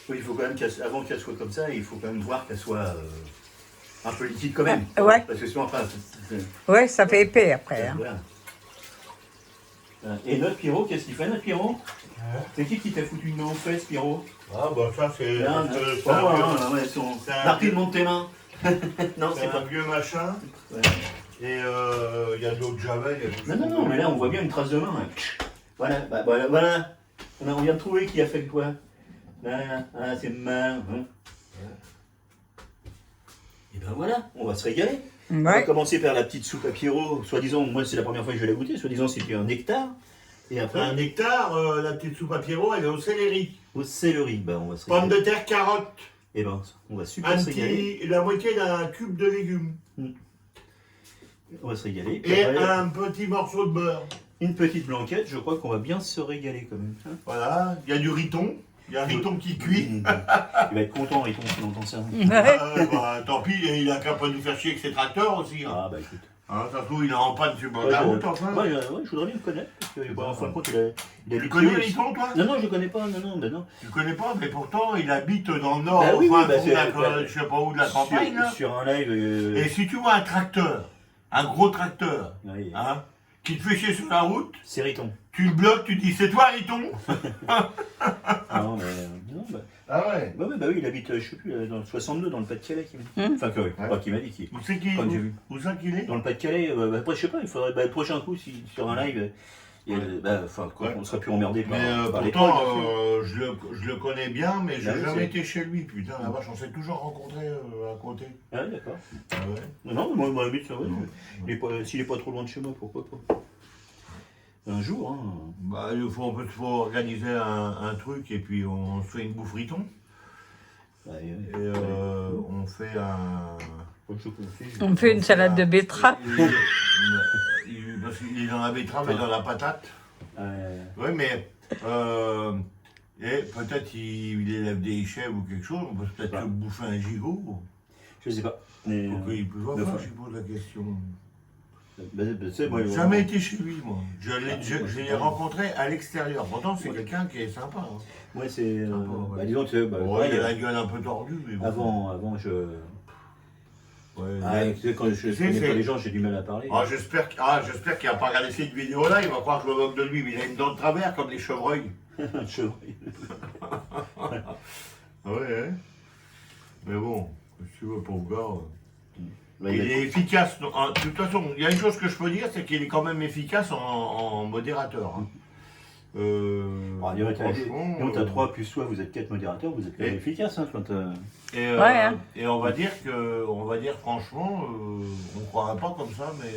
Oui, il faut quand même avant qu'elle soit comme ça, il faut quand même voir qu'elle soit un peu liquide quand même. Ouais. Parce que sinon, après, Ouais, ça fait épais après. Hein. voilà. Et notre Pierrot, qu'est-ce qu'il fait, notre Pierrot? C'est qui t'a foutu une main aux fesses, Pierrot? Ah, bah ça, c'est. Non, c'est pas moi, un hein, ouais, c'est un Martine, vieux- monte tes mains. Non, c'est c'est un pas. vieux machin. Ouais. Et il y a de l'eau de Javel. il y a Non, non, non, mais là, on voit bien une trace de main. Là. Voilà, bah, voilà. On vient de trouver qui a fait quoi. Voilà, ah, c'est main. Hein. Et ben voilà, on va se régaler. On va Ouais. commencer par la petite soupe à Pierrot. Soi-disant, moi, c'est la première fois que je vais la goûter. Soi-disant, c'était un nectar. Et après, Un nectar, la petite soupe à Pierrot, elle est au céleri. au céleri. Ben, on va se Pommes régaler. de terre, carottes. Et ben, on va super se régaler. La moitié d'un cube de légumes. On va se régaler. Puis Et après, un petit morceau de beurre. une petite blanquette. Je crois qu'on va bien se régaler quand même. Hein. Voilà, il y a du riton. Il y a un riton qui cuit. Il va être content, Riton, s'il entend ça. Ouais. Bah, tant pis, il a qu'à pas nous faire chier avec ses tracteurs aussi. Hein. Ah bah écoute. Hein, ça se trouve, il est en panne sur le bord de Ouais, la route, enfin. ouais, je voudrais bien le connaître. Parce que, bon, en fin de compte, il a Tu connais tué. Riton, toi? Non, non, je connais pas. Non, ben non. Tu connais pas, mais pourtant, il habite dans le nord, Bah oui, enfin, oui, bah, fond de la- c'est- bah, je sais pas où, de la campagne, là. Sur un live. Et si tu vois un tracteur, un gros tracteur, Oui, hein, qui te fait chier sur la route, c'est Riton. tu le bloques, tu dis c'est toi Riton. Non, mais. Non, bah, Ah ouais. bah oui, il habite, je sais plus, dans le 62, dans le Pas-de-Calais, qu'il m'a dit. Enfin, pas qu'il m'a dit, Où c'est qu'il quand j'ai vu. Où ça qu'il est? Dans le Pas-de-Calais, après, je sais pas, il faudrait, le prochain coup, si, sur un live, on serait plus emmerdé Mais par les pourtant, trolls. je le connais bien, mais j'ai Bah oui, jamais c'est- été chez lui, putain, la vache, on s'est toujours rencontrés à côté. Ah, d'accord. Ah ouais. Non, mais moi, habite, ça, ouais, Non. s'il est pas trop loin de chez moi, pourquoi pas. Un jour, hein. Bah, faut organiser un truc et puis on se fait une bouffe-riton. Bah, Et on fait un. On fait une salade de betterave. Parce qu'il est dans la betterave et dans la patate. Oui, mais. Et peut-être il élève des chèvres ou quelque chose, on peut peut-être se bouffer un gigot. Je sais pas. Mais, Pourquoi il peut voir pas, je pose la question. J'ai jamais été chez lui, moi. Je l'ai rencontré à l'extérieur. Pourtant, c'est quelqu'un qui est sympa. Hein. Ouais, c'est. Sympa, ouais. Disons que c'est. Ouais, il a la gueule un peu tordue. Mais bon. Avant, je. Ouais, Tu sais, quand je connais pas les gens, j'ai du mal à parler. j'espère qu'il n'a pas regardé cette vidéo-là. Il va croire que je me moque de lui, mais il a une dent de travers comme les chevreuils. Ouais. Mais bon, si tu veux, pauvre gars. Il est efficace. De toute façon, il y a une chose que je peux dire, c'est qu'il est quand même efficace en modérateur. Hein. Franchement, t'as 3 plus toi, vous êtes 4 modérateurs, vous êtes quand même efficace. Hein, quand, et on va dire franchement, on ne croirait pas comme ça, mais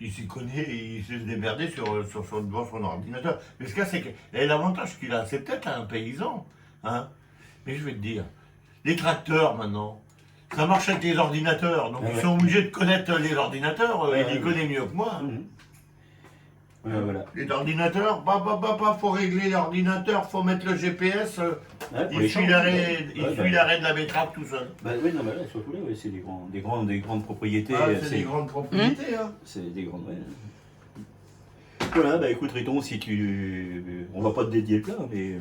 il s'y connaît, il sait se démerder devant son ordinateur. Mais ce cas, c'est que l'avantage qu'il a, c'est peut-être un paysan, hein. Mais je vais te dire, les tracteurs maintenant, ça marche avec les ordinateurs, donc ils sont obligés de connaître les ordinateurs, il les connaît mieux que moi. Voilà. Les ordinateurs, faut régler l'ordinateur, faut mettre le GPS, il suit l'arrêt de la betterave tout seul. Bah oui, non, mais là, surtout là, c'est des grandes propriétés. C'est des grandes propriétés, hein. C'est des grandes, Voilà, bah écoute Riton, si on va pas te dédier le plat, mais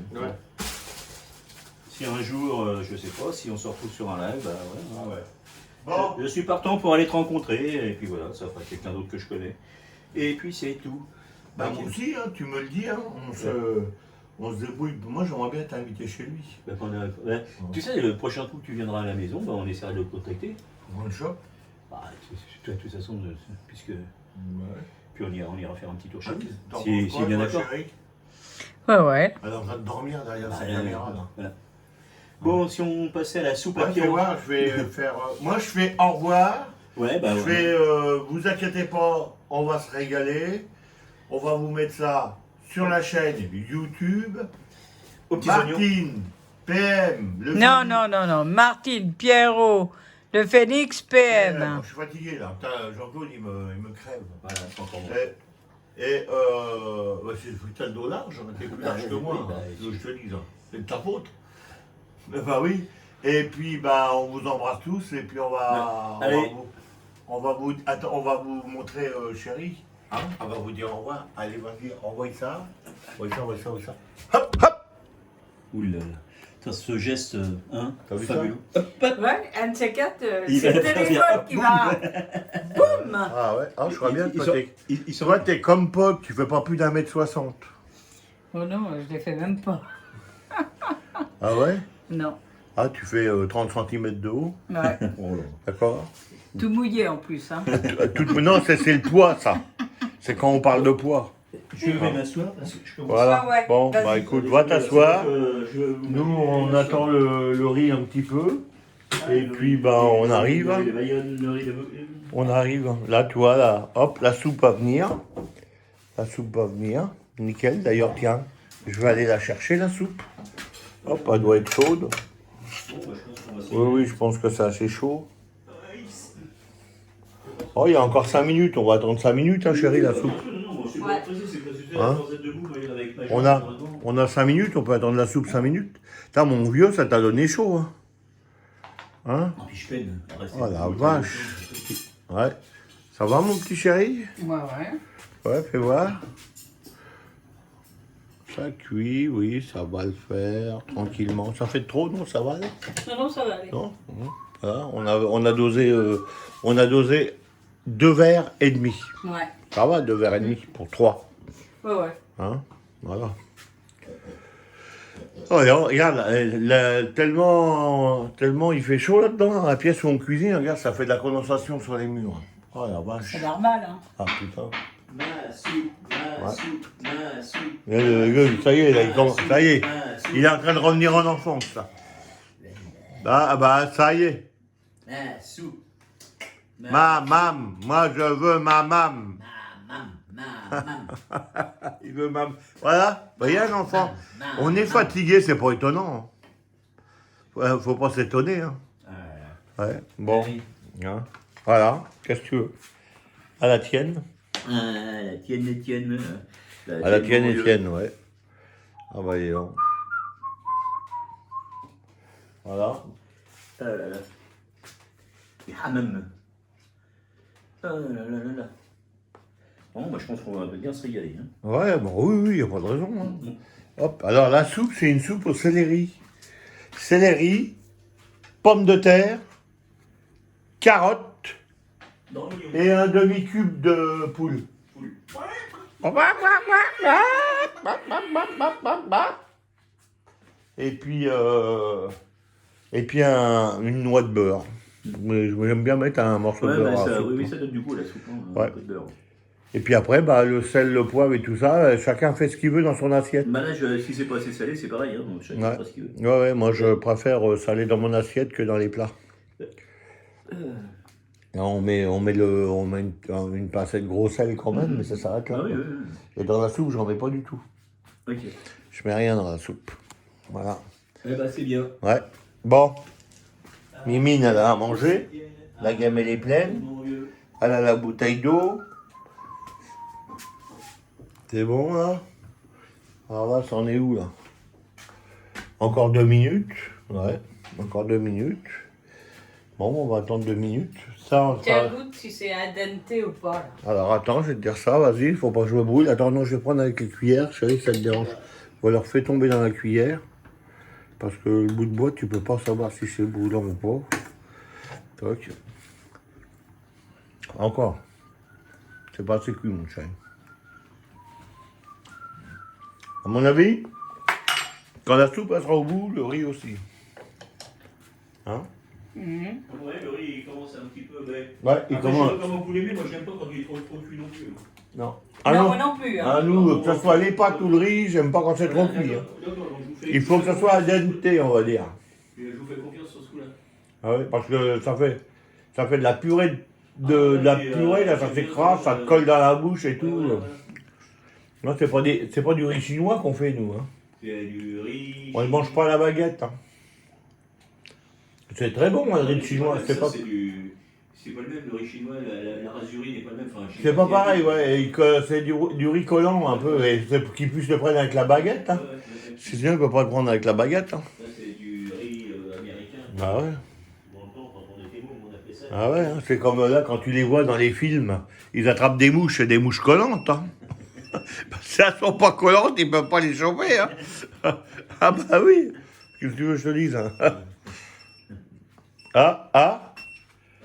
si un jour, je sais pas, si on se retrouve sur un live, bah ouais. Bon. Je suis partant pour aller te rencontrer, et puis voilà, ça fera quelqu'un d'autre que je connais. Et puis c'est tout. Bah moi aussi, hein, tu me le dis, hein, on se débrouille. Moi j'aimerais bien t'inviter chez lui. Tu sais, le prochain coup que tu viendras à la maison, bah, on essaiera de le contacter. Dans le shop. De toute façon, puisque... Puis on ira faire un petit tour chez lui. Si est bien d'accord. Ouais. Elle est en train de dormir derrière sa caméra là. Voilà. Bon, si on passait à la soupe à Fais Pierrot. voir, je vais faire. Moi je fais au revoir. Ouais, bah Je fais. Vous inquiétez pas, on va se régaler. On va vous mettre ça sur la chaîne YouTube. Aux petits oignons. Martine, PM. Non. Martine, Pierrot, le Phénix, PM. Je suis fatigué là. Jean-Claude il me crève. Voilà, c'est encore bon. C'est le putain de dos large, t'es plus large que moi. Je te dis, c'est de ta faute. Bah oui. Et puis on vous embrasse tous et puis on va vous montrer chérie. Hein, on va vous dire au revoir. Allez, vas-y, envoie ça. Envoie ça. Hop, hop. Oulala. Ce geste, T'as vu fabuleux. Ouais, un de ces quatre, Il c'est va le faire téléphone qui va. Boum. Ah ouais, je crois bien que Ils sont... toi t'es comme Pop, tu fais pas plus d'1m60. Oh non, je les fais même pas. Ah ouais? Non. Ah, tu fais 30 cm de haut? Ouais. Oh, d'accord. Tout mouillé en plus, hein. Non, c'est le poids, ça. C'est quand on parle de poids. Je vais m'asseoir parce que je commence. Voilà. Ah ouais, Bon, vas-y. écoute, va t'asseoir. Nous, Nous, on attend le riz un petit peu. Et puis, on arrive. On arrive. Là, tu vois, là, hop, la soupe va venir. La soupe va venir. Nickel. D'ailleurs, tiens, je vais aller la chercher, la soupe. Hop, elle doit être chaude. Oui, je pense que c'est assez chaud. Oh, il y a encore 5 minutes. On va attendre 5 minutes, hein, chérie, la soupe. Hein? On a 5 minutes, on peut attendre la soupe 5 minutes. Putain, mon vieux, ça t'a donné chaud. Hein? Puis je peine. Oh la vache. Ouais. Ça va, mon petit chéri? Ouais. Ouais, fais voir. Ça cuit, oui, ça va le faire tranquillement. Ça fait trop, non? Ça va aller? Non, ça va aller. Non? Voilà, on a dosé 2 verres et demi. Ouais. Ça va, 2 verres et demi pour 3. Ouais. Hein? Voilà. Oh, regarde, tellement il fait chaud là-dedans, dans la pièce où on cuisine, regarde, ça fait de la condensation sur les murs. Oh la vache. C'est normal, hein. Ah putain. Ma soupe, ma Ouais. soupe, ma soupe. Ça y est, là, ça y est. Il est en train de revenir en enfance, ça. Ah bah, ça y est. Ma soupe. Ma mam, moi je veux ma mam. Mam. Il veut mam. Voilà, vous voyez un enfant. On est fatigué, c'est pas étonnant. Faut pas s'étonner. Hein. Ouais, bon. Hein. Voilà, qu'est-ce que tu veux? À la tienne. La tienne. À la tienne, Étienne, ouais. Ah bah, dis donc. Voilà. Oh là là. Et hammam. Oh là là là là. Bon, bah, je pense qu'on va bien se régaler. Hein. Ouais, bon, oui, il n'y a pas de raison. Hein. Hop, alors la soupe, c'est une soupe au céleri. Céleri, pommes de terre, carottes Dans l'oignon. et un demi-cube de poule. Et puis une noix de beurre. Mais j'aime bien mettre un morceau de Ouais, beurre. bah, à la ça, soupe. oui, ça donne du goût à la soupe. Hein, Ouais. un peu de beurre. Et puis après, bah, le sel, le poivre et tout ça, chacun fait ce qu'il veut dans son assiette. Bah là, si c'est pas assez salé, c'est pareil. Hein, donc chacun Ouais. fait ce qu'il veut. Ouais, moi je préfère saler dans mon assiette que dans les plats. Et on met une pincée de gros sel quand même, mais ça s'arrête là. Ah oui, quoi. oui, oui. Et dans la soupe, j'en mets pas du tout. Ok. Je mets rien dans la soupe. Voilà. Eh bah, c'est bien. Ouais. Bon. Mimine, elle a à manger. La gamelle est pleine. Mon vieux. Elle a la bouteille d'eau. C'est bon là? Alors là, c'en est où là? Encore 2 minutes. Ouais, encore 2 minutes. Bon, on va attendre 2 minutes. Ça, Tiens, goûte si c'est al dente ou pas. Là. Alors attends, je vais te dire ça, vas-y, il faut pas que je me brûle. Attends, non, je vais prendre avec les cuillères, chérie, ça te dérange. Voilà, fais tomber dans la cuillère. Parce que le bout de bois, tu peux pas savoir si c'est brûlant ou pas. Toc. Encore. C'est pas assez cuit, mon chéri. À mon avis, quand la soupe elle sera au bout, le riz aussi. Hein? Mhm. Ouais, le riz, il commence un petit peu. Mais... Ouais, il Après, commence. je sais pas comment vous l'aimez, moi j'aime pas quand il est trop cuit non plus. Non. Non, moi non plus. Hein. Ah, nous, que ce soit les pâtes ou le riz, j'aime pas quand c'est trop cuit. Hein. D'accord, donc je vous fais- Il faut que ce soit al dente, on va dire. Je vous fais confiance sur ce coup-là. Ah oui, parce que ça fait de la purée, de la purée, là, ça s'écrase, ça te colle dans la bouche et tout. Non, c'est pas du riz chinois qu'on fait, nous. Hein. C'est du riz. On ne mange pas à la baguette. Hein. C'est très bon, le riz chinois. C'est pas le même, le riz chinois, la race du riz n'est pas le même. Enfin, C'est pas pareil, ouais. Et c'est du riz collant un peu, et qu'ils puissent le prendre avec la baguette. Hein. Sinon, on ne peut pas le prendre avec la baguette. Hein. Ça, c'est du riz américain. Ah ouais. Dans le temps, quand on était mômes, on appelait ça. Ah ouais, hein. C'est comme là, quand tu les vois dans les films, ils attrapent des mouches, et des mouches collantes. Hein. Si elles sont pas collantes, ils peuvent pas les choper. Hein. Ah bah oui. Qu'est-ce que tu veux que je te dise hein. Ah,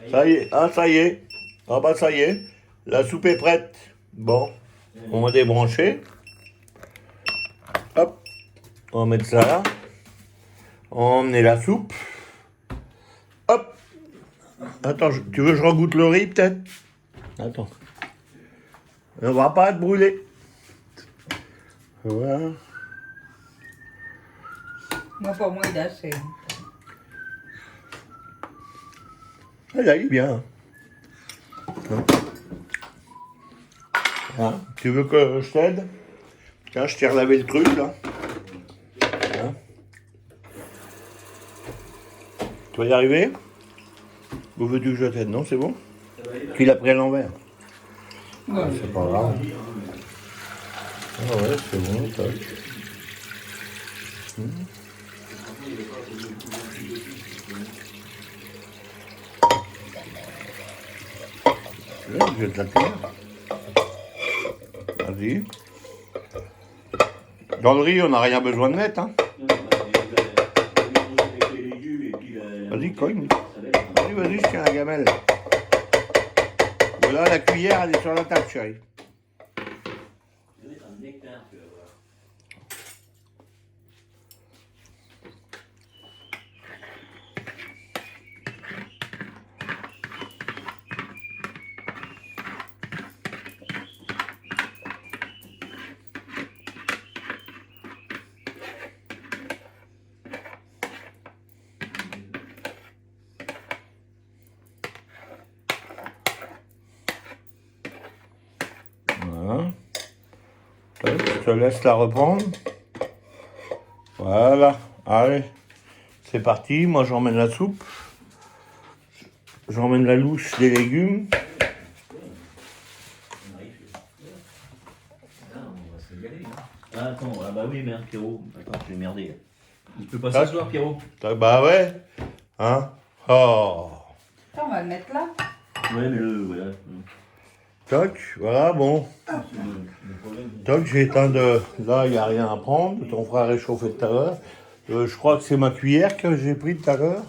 ça y est, ça y est. Ah bah ça y est, la soupe est prête. Bon, on va débrancher. Hop, on va mettre ça là. On va emmener la soupe. Hop. Attends, tu veux que je regoute le riz peut-être? Attends. On va pas être brûlé. Voilà. Moi, pour moi, il est assez. Ah, là, il est bien. Hein. Hein, tu veux que je t'aide? Tiens, je t'ai relavé le truc, là. Hein. Tu vas y arriver? Ou veux-tu que je t'aide? Non, c'est bon? Tu l'as pris à l'envers. Ouais. C'est pas grave. Ah ouais, c'est bon, tac. Là, je vais te la tenir. Vas-y. Dans le riz, on n'a rien besoin de mettre. Hein. Vas-y, cogne. Vas-y, je tiens la gamelle. Voilà, la cuillère, elle est sur la table, chérie. te laisse la reprendre. Voilà, allez, c'est parti. Moi, j'emmène la soupe. J'emmène la louche des légumes. Ah, attends, ah bah oui, merde, Pierrot. Attends, je vais merder. Il peut pas s'asseoir, Pierrot. Bah ouais, hein. Oh. On va le mettre là. Ouais, mais voilà. Toc, voilà, bon. Toc, j'ai éteint de... Là, il n'y a rien à prendre. Ton frère a réchauffé tout à l'heure. Je crois que c'est ma cuillère que j'ai pris tout à l'heure.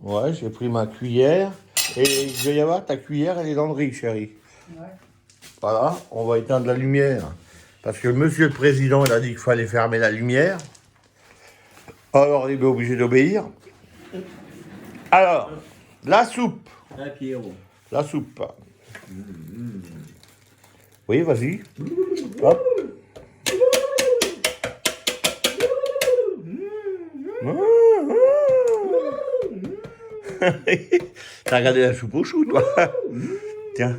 Ouais, j'ai pris ma cuillère. Et il doit y avoir ta cuillère, elle est dans le riz, chérie. Ouais. Voilà, on va éteindre la lumière. Parce que monsieur le président, il a dit qu'il fallait fermer la lumière. Alors, il est obligé d'obéir. Alors, la soupe. Ah, Pierrot. La soupe. Oui, vas-y. Hop. T'as regardé la soupe au chou, toi? Tiens.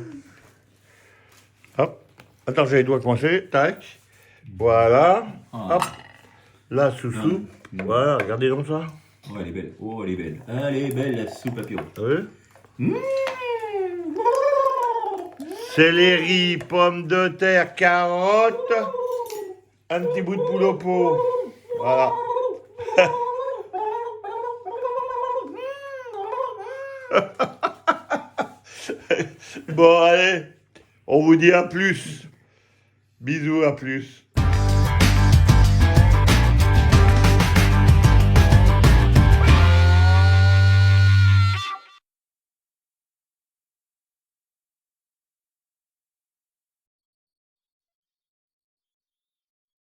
Hop. Attends, j'ai les doigts coincés. Tac. Voilà. Hop. Là, sous-soupe. Voilà, regardez donc ça. Oh, elle est belle. Oh, elle est belle. Elle est belle, la soupe à Pierrot. Oui. Céleri, pommes de terre, carottes, un petit bout de poule au pot. Voilà. Bon, allez, on vous dit à plus. Bisous, à plus.